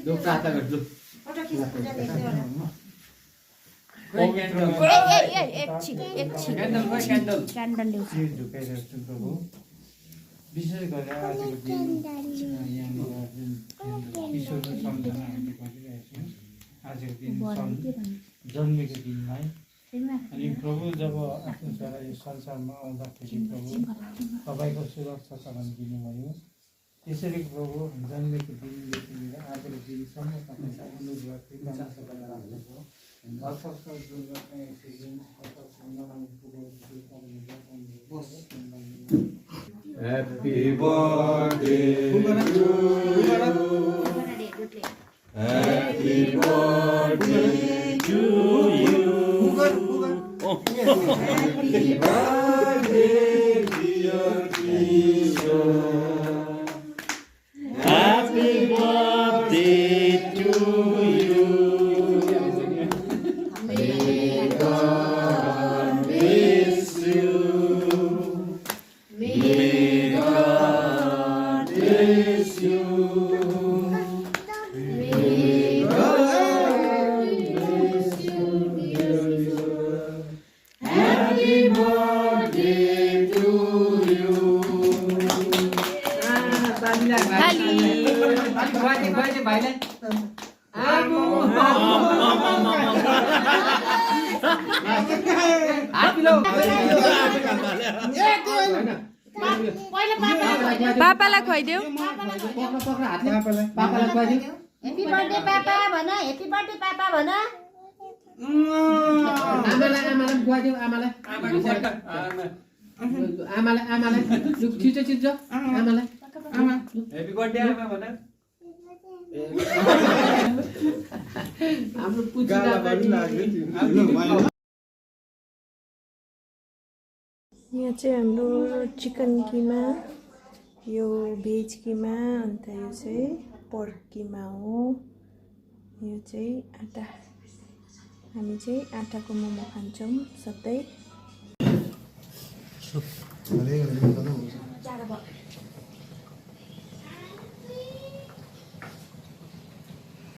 दो प्रार्थना गर्छु विशेष गरेर आजको दिन यहाँनिर जुन ईश्वरको सम्झना हामीले गरिरहेको छौँ आजको दिन जन्मेको दिनमा अनि प्रभु जब आफ्नो छोरा यो संसारमा आउँदाखेरि प्रभु तपाईँको सुरक्षा चलन दिनुभयो त्यसरी प्रभु जन्मेको दिनदेखि लिएर आजको दिनसम्म तपाईँको अनुग्रह राख्नुभयो Happy birthday to you. Happy birthday to you. Happy birthday, dear Jesus. Happy birthday to you. May God bless you. May God bless you. May God bless you, dear Jesus. Happy birthday to you. पापालाई खुवाइदेऊ पापालाई खुवाइदिउ happy birthday पापा भन happy birthday पापा भन आमालाई खुवाइदिउ आमालाई छिटो छिटो आमालाई हेप्पी बर्थडे आमा भन हाम्रो पुचिला यहाँ चाहिँ हाम्रो चिकन किमा यो भेज किमा अन्त यो चाहिँ पर्क किमा हो यो चाहिँ आटा हामी चाहिँ आटाको मोमो खान्छौँ सधैँ